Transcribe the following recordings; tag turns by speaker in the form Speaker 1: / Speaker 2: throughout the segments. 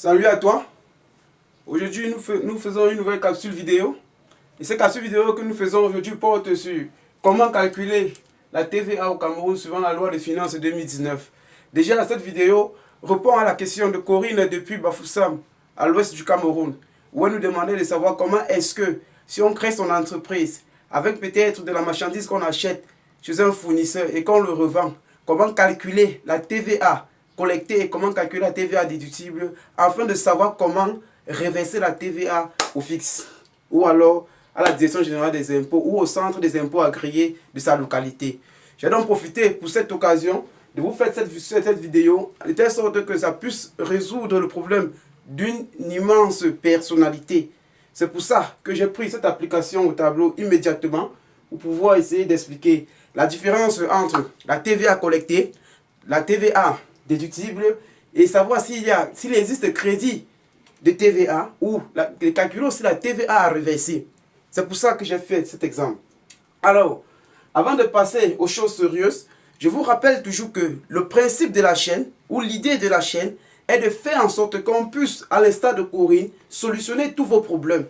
Speaker 1: Salut à toi. Aujourd'hui, nous faisons une nouvelle capsule vidéo. Et cette capsule vidéo que nous faisons aujourd'hui porte sur comment calculer la TVA au Cameroun suivant la loi de finances 2019. Déjà, cette vidéo répond à la question de Corinne depuis Bafoussam, à l'ouest du Cameroun, où elle nous demandait de savoir comment est-ce que, si on crée son entreprise, avec peut-être de la marchandise qu'on achète chez un fournisseur et qu'on le revend, comment calculer la TVA collectée et comment calculer la TVA déductible afin de savoir comment reverser la TVA au fixe ou alors à la direction générale des impôts ou au centre des impôts agréés de sa localité. Je vais donc profiter pour cette occasion de vous faire cette vidéo de telle sorte que ça puisse résoudre le problème d'une immense personnalité. C'est pour ça que j'ai pris cette application au tableau immédiatement pour pouvoir essayer d'expliquer la différence entre la TVA collectée, la TVA déductible et savoir s'il existe crédit de TVA ou calculer aussi la TVA à reverser. C'est pour ça que j'ai fait cet exemple. Alors, avant de passer aux choses sérieuses, je vous rappelle toujours que le principe de la chaîne ou l'idée de la chaîne est de faire en sorte qu'on puisse, à l'instar de Corinne, solutionner tous vos problèmes.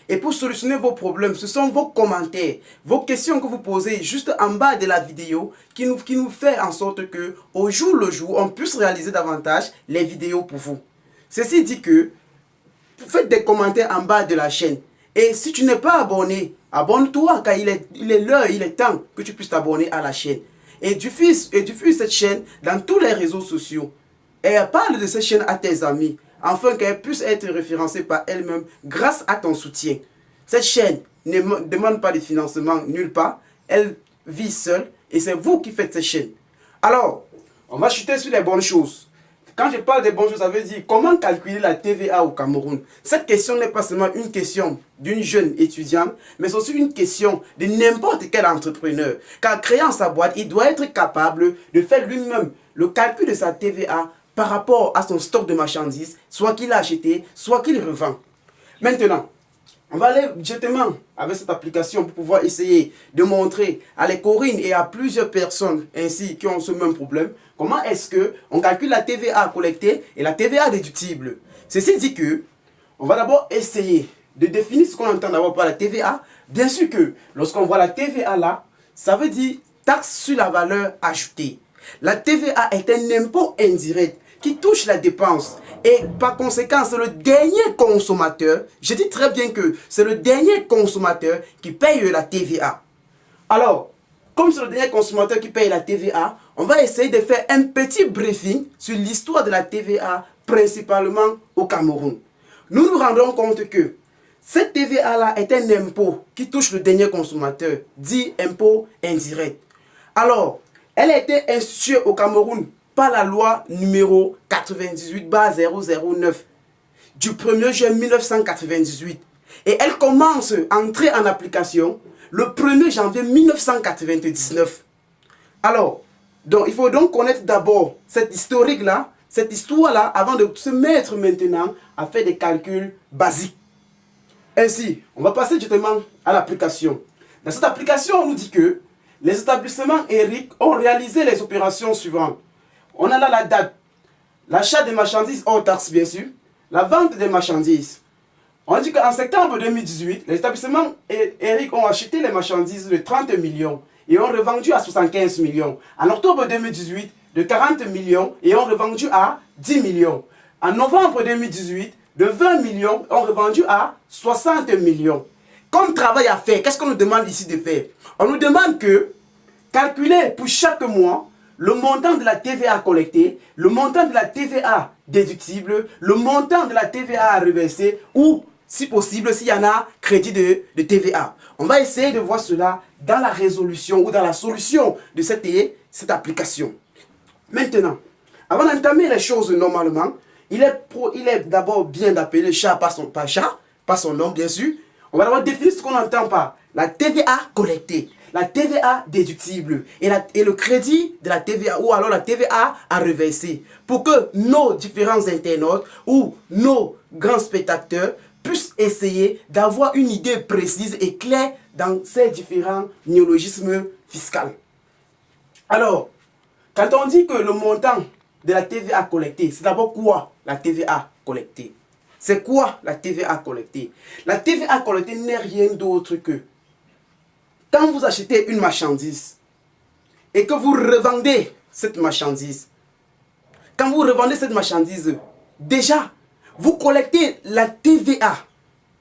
Speaker 1: Et pour solutionner vos problèmes, ce sont vos commentaires, vos questions que vous posez juste en bas de la vidéo qui nous fait en sorte que, au jour le jour, on puisse réaliser davantage les vidéos pour vous. Ceci dit que, faites des commentaires en bas de la chaîne. Et si tu n'es pas abonné, abonne-toi car il est l'heure, il est temps que tu puisses t'abonner à la chaîne. Et diffuse cette chaîne dans tous les réseaux sociaux. Et parle de cette chaîne à tes amis, afin qu'elle puisse être référencée par elle-même grâce à ton soutien. Cette chaîne ne demande pas de financement nulle part, elle vit seule et c'est vous qui faites cette chaîne. Alors, on va chuter sur les bonnes choses. Quand je parle des bonnes choses, ça veut dire comment calculer la TVA au Cameroun. Cette question n'est pas seulement une question d'une jeune étudiante, mais c'est aussi une question de n'importe quel entrepreneur. Car créant sa boîte, il doit être capable de faire lui-même le calcul de sa TVA par rapport à son stock de marchandises, soit qu'il a acheté, soit qu'il revend. Maintenant, on va aller directement avec cette application pour pouvoir essayer de montrer à les Corinne et à plusieurs personnes ainsi qui ont ce même problème, comment est-ce qu'on calcule la TVA collectée et la TVA déductible. Ceci dit que, on va d'abord essayer de définir ce qu'on entend d'abord par la TVA. Bien sûr que, lorsqu'on voit la TVA là, ça veut dire taxe sur la valeur ajoutée. La TVA est un impôt indirect qui touche la dépense. Et par conséquent, c'est le dernier consommateur, je dis très bien que c'est le dernier consommateur qui paye la TVA. Alors, comme c'est le dernier consommateur qui paye la TVA, on va essayer de faire un petit briefing sur l'histoire de la TVA, principalement au Cameroun. Nous nous rendons compte que cette TVA-là est un impôt qui touche le dernier consommateur, dit impôt indirect. Alors, elle a été instituée au Cameroun par la loi numéro 98/009 du 1er juin 1998. Et elle commence à entrer en application le 1er janvier 1999. Alors, il faut donc connaître d'abord cette historique-là, cette histoire-là, avant de se mettre maintenant à faire des calculs basiques. Ainsi, on va passer directement à l'application. Dans cette application, on nous dit que les établissements Eric ont réalisé les opérations suivantes. On a là la date, l'achat des marchandises hors taxe bien sûr, la vente des marchandises. On dit qu'en septembre 2018, les établissements Eric ont acheté les marchandises de 30 millions et ont revendu à 75 millions. En octobre 2018, de 40 millions et ont revendu à 10 millions. En novembre 2018, de 20 millions ont revendu à 60 millions. Comme travail à faire, qu'est-ce qu'on nous demande ici de faire? On nous demande que calculer pour chaque mois le montant de la TVA collectée, le montant de la TVA déductible, le montant de la TVA à reverser ou, si possible, s'il y en a, crédit de TVA. On va essayer de voir cela dans la résolution ou dans la solution de cette application. Maintenant, avant d'entamer les choses normalement, il est d'abord bien d'appeler chat par son nom bien sûr. On va d'abord définir ce qu'on entend par la TVA collectée, la TVA déductible et le crédit de la TVA ou alors la TVA à reverser pour que nos différents internautes ou nos grands spectateurs puissent essayer d'avoir une idée précise et claire dans ces différents néologismes fiscaux. Alors, quand on dit que le montant de la TVA collectée. C'est d'abord quoi la TVA collectée? C'est quoi la TVA collectée? La TVA collectée n'est rien d'autre que quand vous achetez une marchandise et que vous revendez cette marchandise, quand vous revendez cette marchandise, déjà, vous collectez la TVA.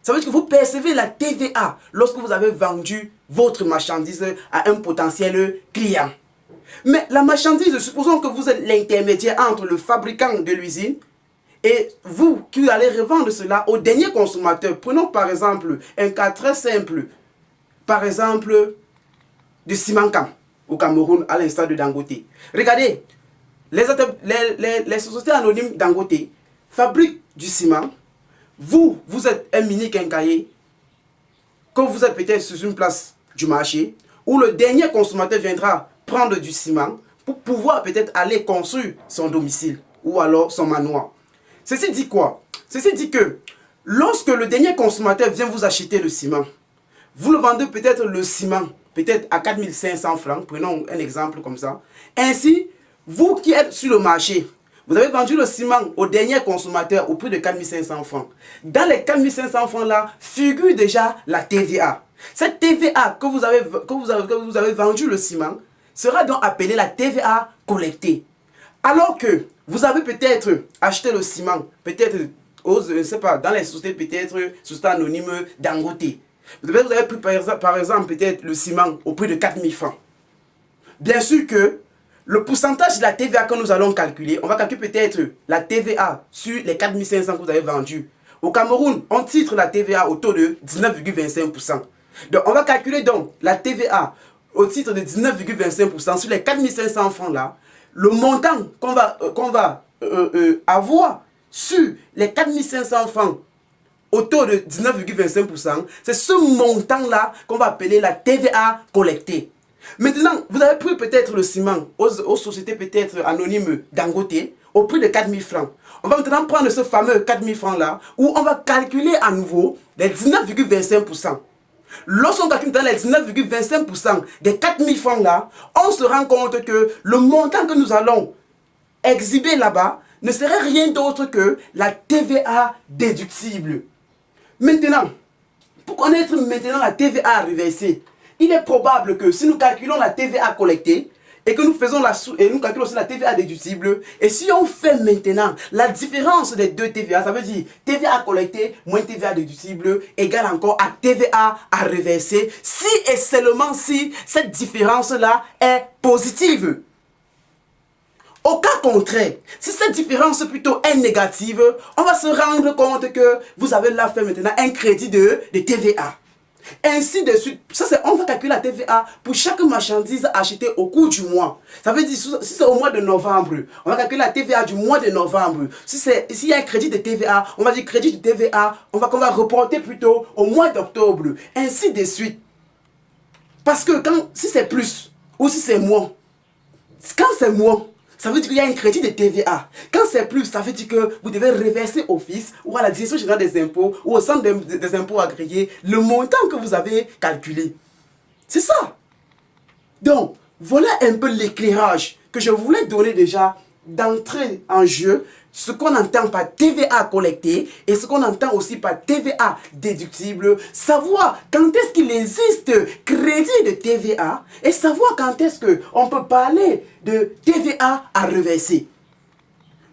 Speaker 1: Ça veut dire que vous percevez la TVA lorsque vous avez vendu votre marchandise à un potentiel client. Mais la marchandise, supposons que vous êtes l'intermédiaire entre le fabricant de l'usine et vous qui allez revendre cela au dernier consommateur. Prenons par exemple un cas très simple. Par exemple, du ciment Cam au Cameroun à l'instar de Dangote. Regardez, les sociétés anonymes Dangote fabriquent du ciment. Vous êtes un mini quincailler, que vous êtes peut-être sur une place du marché, où le dernier consommateur viendra prendre du ciment pour pouvoir peut-être aller construire son domicile ou alors son manoir. Ceci dit quoi? Ceci dit que lorsque le dernier consommateur vient vous acheter le ciment, vous le vendez peut-être le ciment, peut-être à 4500 francs, prenons un exemple comme ça. Ainsi, vous qui êtes sur le marché, vous avez vendu le ciment au dernier consommateur au prix de 4500 francs. Dans les 4500 francs là, figure déjà la TVA. Cette TVA que vous avez vendu le ciment sera donc appelée la TVA collectée. Alors que vous avez peut-être acheté le ciment, peut-être, je ne sais pas, dans les sociétés peut-être, sociétés anonymes Dangote. Vous avez pris par exemple peut-être le ciment au prix de 4000 francs. Bien sûr que le pourcentage de la TVA que nous allons calculer, on va calculer peut-être la TVA sur les 4500 que vous avez vendus. Au Cameroun, on titre la TVA au taux de 19,25%. Donc on va calculer donc la TVA au titre de 19,25% sur les 4500 francs là. Le montant qu'on va avoir sur les 4500 francs au taux de 19,25%, c'est ce montant-là qu'on va appeler la TVA collectée. Maintenant, vous avez pris peut-être le ciment aux sociétés peut-être anonymes Dangote au prix de 4000 francs. On va maintenant prendre ce fameux 4000 francs-là où on va calculer à nouveau les 19,25%. Lorsqu'on calcule dans les 19,25% des 4000 francs-là, on se rend compte que le montant que nous allons exhiber là-bas ne serait rien d'autre que la TVA déductible. Maintenant, pour connaître maintenant la TVA à reverser, il est probable que si nous calculons la TVA collectée et que nous calculons aussi la TVA déductible, et si on fait maintenant la différence des deux TVA, ça veut dire TVA collectée moins TVA déductible égale encore à TVA à reverser, si et seulement si cette différence-là est positive. Au cas contraire, si cette différence plutôt est négative, on va se rendre compte que vous avez là fait maintenant un crédit de TVA. Ainsi de suite, on va calculer la TVA pour chaque marchandise achetée au cours du mois. Ça veut dire, si c'est au mois de novembre, on va calculer la TVA du mois de novembre. S'il y a un crédit de TVA, on va dire crédit de TVA, qu'on va reporter plutôt au mois d'octobre. Ainsi de suite. Parce que si c'est plus ou si c'est moins, quand c'est moins, ça veut dire qu'il y a un crédit de TVA. Quand c'est plus, ça veut dire que vous devez reverser au fisc ou à la direction générale des impôts ou au centre des impôts agréés le montant que vous avez calculé. C'est ça. Donc, voilà un peu l'éclairage que je voulais donner déjà d'entrer en jeu ce qu'on entend par TVA collectée et ce qu'on entend aussi par TVA déductible, savoir quand est-ce qu'il existe crédit de TVA et savoir quand est-ce qu'on peut parler de TVA à reverser.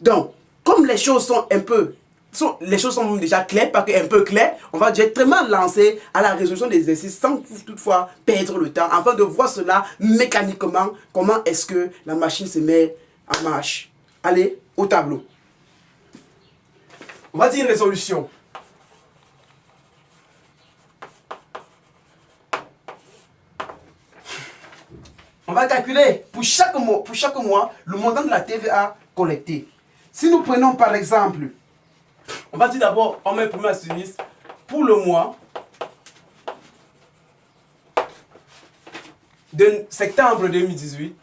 Speaker 1: Donc, comme les choses sont les choses sont déjà claires, pas qu'un peu claires, on va directement lancer à la résolution des exercices sans toutefois perdre le temps, afin de voir cela mécaniquement, comment est-ce que la machine se met en marche. Allez, au tableau. On va dire résolution. On va calculer pour chaque mois le montant de la TVA collectée. Si nous prenons par exemple, on va dire d'abord, on met le premier astérisque pour le mois de septembre 2018.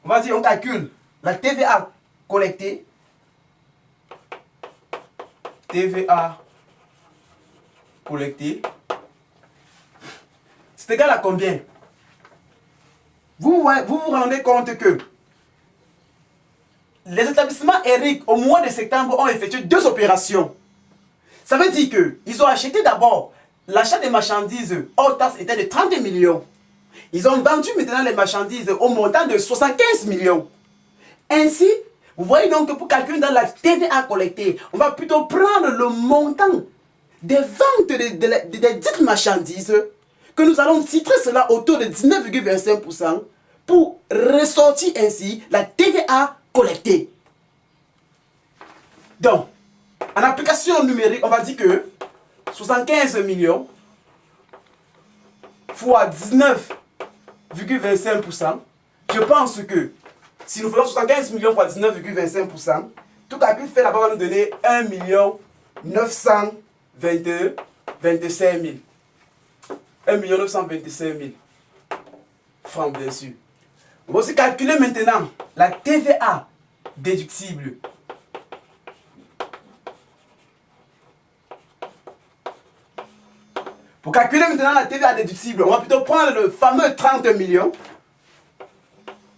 Speaker 1: On va dire, on calcule la TVA collectée. TVA collectée. C'est égal à combien? vous vous rendez compte que les établissements Eric, au mois de septembre, ont effectué 2 opérations. Ça veut dire qu'ils ont acheté d'abord, l'achat des marchandises hors taxe était de 30 millions. Ils ont vendu maintenant les marchandises au montant de 75 millions. Ainsi, vous voyez donc que pour calculer dans la TVA collectée, on va plutôt prendre le montant des ventes des dites marchandises, que nous allons titrer cela au taux de 19,25% pour ressortir ainsi la TVA collectée. Donc, en application numérique, on va dire que 75 millions fois 19,25%, je pense que si nous faisons 75 millions fois 19,25%, tout calcul fait là-bas va nous donner 1 925 000. 1 925 000 francs, bien sûr. On va aussi calculer maintenant la TVA déductible. Pour calculer maintenant la TVA déductible, on va plutôt prendre le fameux 30 millions.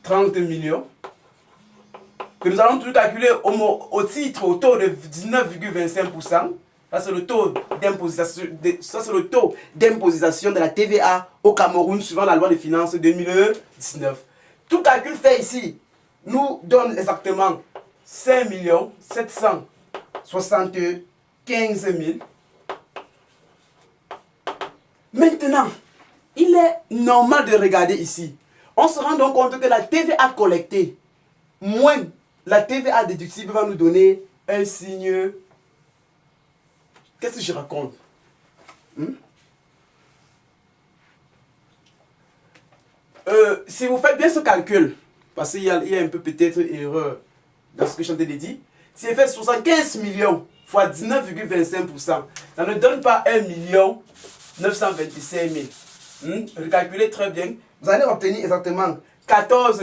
Speaker 1: 30 millions. Que nous allons toujours calculer au titre, au taux de 19,25%. Ça, c'est le taux d'imposition de la TVA au Cameroun suivant la loi des finances 2019. Tout calcul fait ici nous donne exactement 5 775 000. Maintenant, il est normal de regarder ici. On se rend donc compte que la TVA collectée moins la TVA déductible va nous donner un signe. Qu'est-ce que je raconte? Si vous faites bien ce calcul, parce qu'il y a un peu peut-être erreur dans ce que je suis en train de dire, si je fais 75 millions fois 19,25%, ça ne donne pas 1 925 000. Recalculez très bien. Vous allez obtenir exactement 14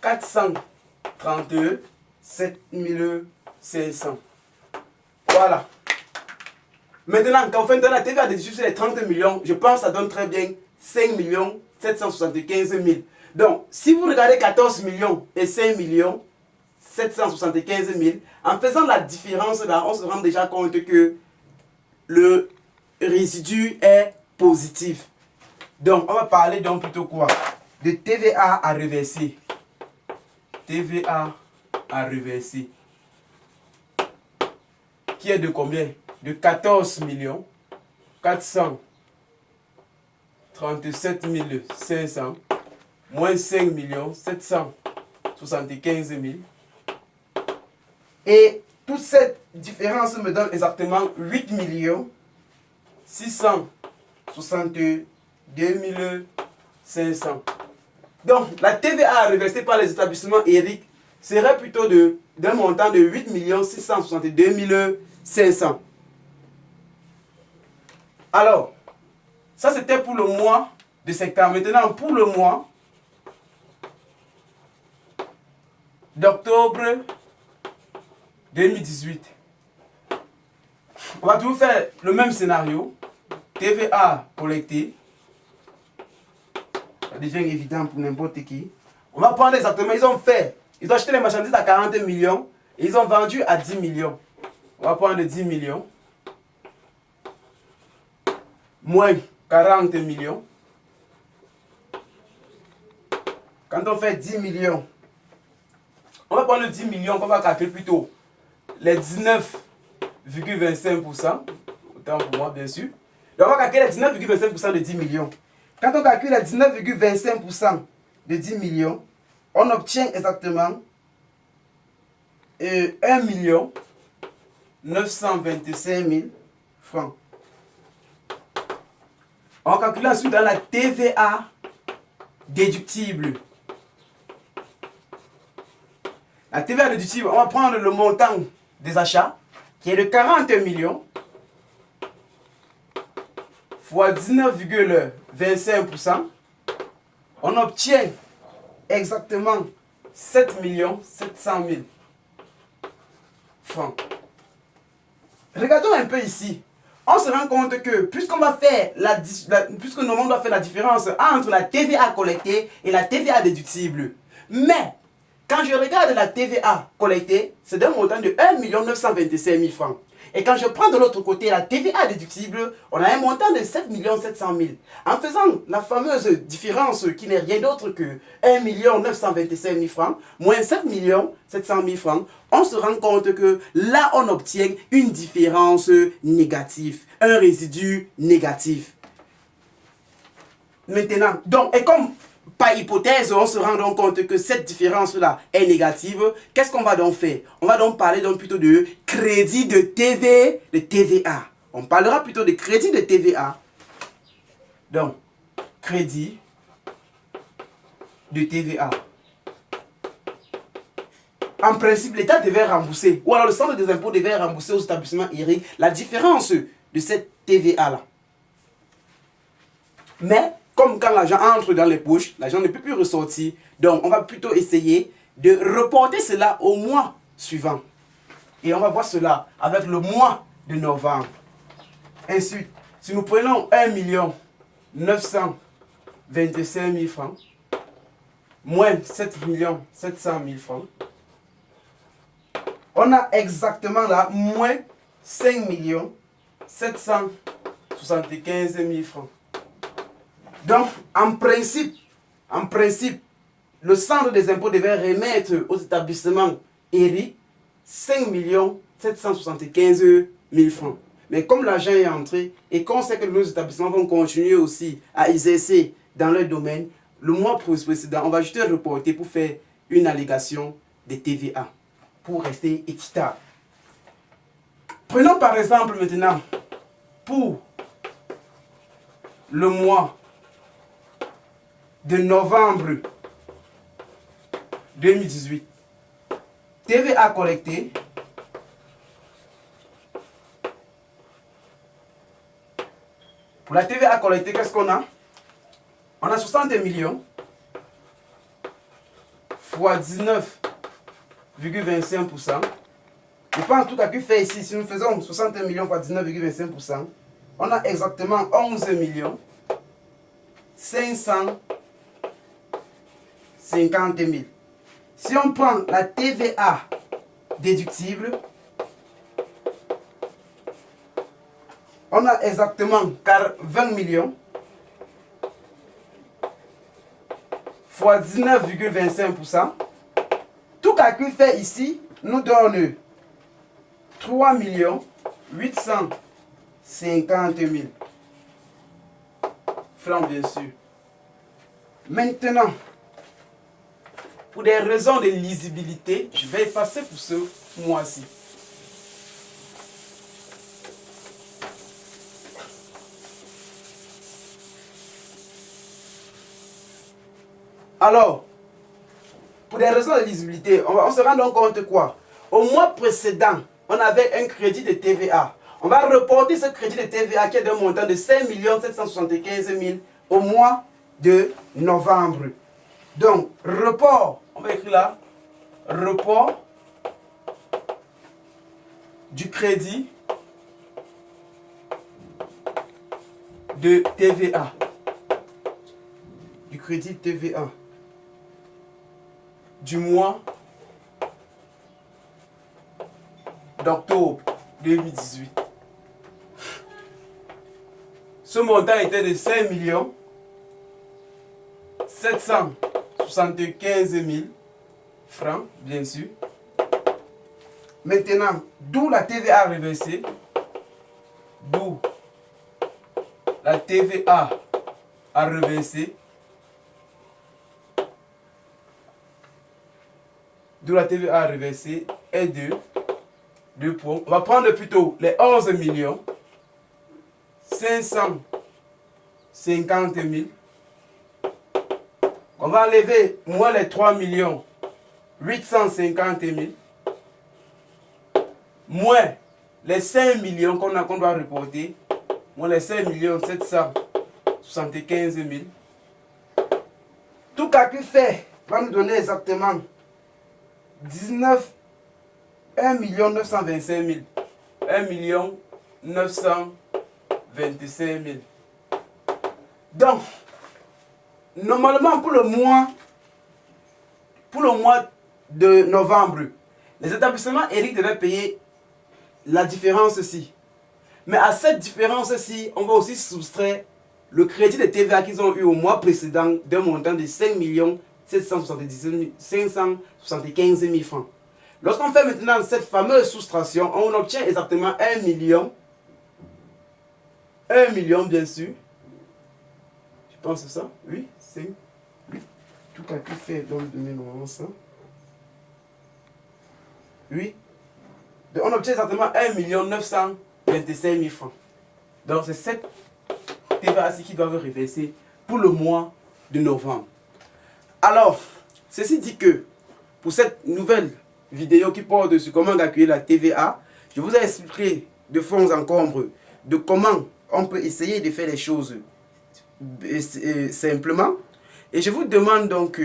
Speaker 1: 437 500. Voilà. Maintenant, quand on fait la TVA déductible sur les 30 millions, je pense que ça donne très bien 5 775 000. Donc, si vous regardez 14 millions et 5 775 000, en faisant la différence là, on se rend déjà compte que le résidu est positif. Donc, on va parler donc plutôt quoi? De TVA à reverser. TVA à reverser. Qui est de combien? De 14 437 500 moins 5 775 000. Et toute cette différence me donne exactement 8 662 500. Donc, la TVA reversée par les établissements Eric serait plutôt d'un montant de 8 662 500. Alors, ça c'était pour le mois de septembre. Maintenant, pour le mois d'octobre 2018, on va toujours faire le même scénario. TVA collectée. Ça devient évident pour n'importe qui. On va prendre exactement, ils ont acheté les marchandises à 40 millions et ils ont vendu à 10 millions. On va prendre 10 millions. Moins 40 millions. Quand on fait 10 millions, on va prendre 10 millions qu'on va calculer plutôt les 19,25%. Autant pour moi, bien sûr. Donc on va calculer les 19,25% de 10 millions. Quand on calcule les 19,25% de 10 millions, on obtient exactement 1 925 000 francs. On calcule ensuite dans la TVA déductible. La TVA déductible, on va prendre le montant des achats qui est de 40 millions fois 19,25%. On obtient exactement 7 700 000 francs. Regardons un peu ici. on se rend compte que puisqu'on va faire puisque normalement on doit faire la différence entre la TVA collectée et la TVA déductible. Mais quand je regarde la TVA collectée, c'est d'un montant de 1 925 000 francs. Et quand je prends de l'autre côté la TVA déductible, on a un montant de 7 700 000. En faisant la fameuse différence qui n'est rien d'autre que 1 925 000 francs moins 7 700 000 francs, on se rend compte que là on obtient une différence négative, un résidu négatif. Maintenant, donc, et comme par hypothèse, on se rend donc compte que cette différence-là est négative. Qu'est-ce qu'on va donc faire? On va donc parler donc plutôt de crédit de TVA. On parlera plutôt de crédit de TVA. Donc, crédit de TVA. En principe, l'État devait rembourser, ou alors le centre des impôts devait rembourser aux établissements IRIC la différence de cette TVA-là. Mais, comme quand l'argent entre dans les poches, l'argent ne peut plus ressortir. Donc, on va plutôt essayer de reporter cela au mois suivant. Et on va voir cela avec le mois de novembre. Ensuite, si nous prenons 1 925 000 francs, moins 7 700 000 francs, on a exactement là moins 5 775 000 francs. Donc, en principe, le centre des impôts devait remettre aux établissements ERI 5 775 000 francs. Mais comme l'argent est entré et qu'on sait que nos établissements vont continuer aussi à exercer dans leur domaine, le mois précédent, on va juste reporter pour faire une allégation de TVA, pour rester équitable. Prenons par exemple maintenant, pour le mois de novembre 2018, TVA collectée pour la TVA collectée, qu'est-ce qu'on a? On a 60 millions fois 19,25%. Je pense tout à coup fait ici, si nous faisons 60 millions fois 19,25%, on a exactement 11 550 000. Si on prend la TVA déductible, on a exactement 20 millions fois 19,25%. Tout calcul fait ici nous donne 3 850 000 francs, bien sûr. Maintenant, pour des raisons de lisibilité, je vais effacer pour ce mois-ci. Alors, pour des raisons de lisibilité, on se rend donc compte quoi? Au mois précédent, on avait un crédit de TVA. On va reporter ce crédit de TVA qui est d'un montant de 5 775 000 au mois de novembre. Donc, report, on va écrire là, report du crédit de TVA. Du crédit de TVA du mois d'octobre 2018. Ce montant était de 5 775 000 francs, bien sûr. Maintenant, d'où la TVA reversée, d'où la TVA à reverser, d'où la TVA à reverser est de 2 points. On va prendre plutôt les 11 550 000. On va enlever moins les 3 850 000. Moins les 5 millions qu'on doit reporter. Moins les 5 775 000. Tout calcul fait va nous donner exactement 1 925 000. 1 925 25 000. Donc, normalement, pour le mois de novembre, les établissements Eric devaient payer la différence-ci. Mais à cette différence-ci, on va aussi soustraire le crédit de TVA qu'ils ont eu au mois précédent d'un montant de 5 575 000 francs. Lorsqu'on fait maintenant cette fameuse soustraction, on obtient exactement 1 million. 1 million, bien sûr. Je pense que c'est ça. Oui, c'est. Oui. Tout calcul fait donc donner normalement ça. Oui. Donc on obtient exactement 1 925 000 francs. Donc c'est cette TVA-ci qui doivent reverser pour le mois de novembre. Alors, ceci dit que pour cette nouvelle vidéo qui porte sur comment calculer la TVA, je vous ai expliqué de fond en comble de comment on peut essayer de faire les choses simplement. Et je vous demande donc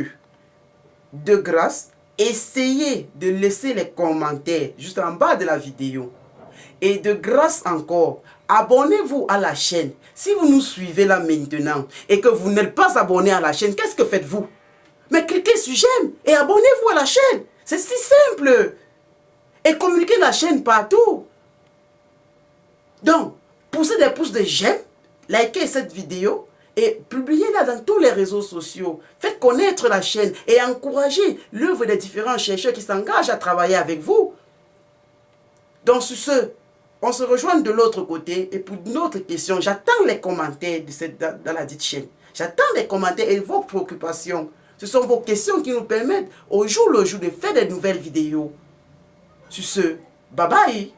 Speaker 1: de grâce, essayez de laisser les commentaires juste en bas de la vidéo. Et de grâce encore, abonnez-vous à la chaîne. Si vous nous suivez là maintenant et que vous n'êtes pas abonné à la chaîne, qu'est-ce que faites-vous? Mais cliquez sur j'aime et abonnez-vous à la chaîne. C'est si simple. Et communiquez la chaîne partout. Donc, poussez des pouces de j'aime, likez cette vidéo et publiez-la dans tous les réseaux sociaux. Faites connaître la chaîne et encouragez l'œuvre des différents chercheurs qui s'engagent à travailler avec vous. Donc, sur ce, on se rejoint de l'autre côté et pour d'autres questions, j'attends les commentaires dans la dite chaîne. J'attends les commentaires et vos préoccupations. Ce sont vos questions qui nous permettent au jour le jour de faire des nouvelles vidéos. Sur ce, bye bye.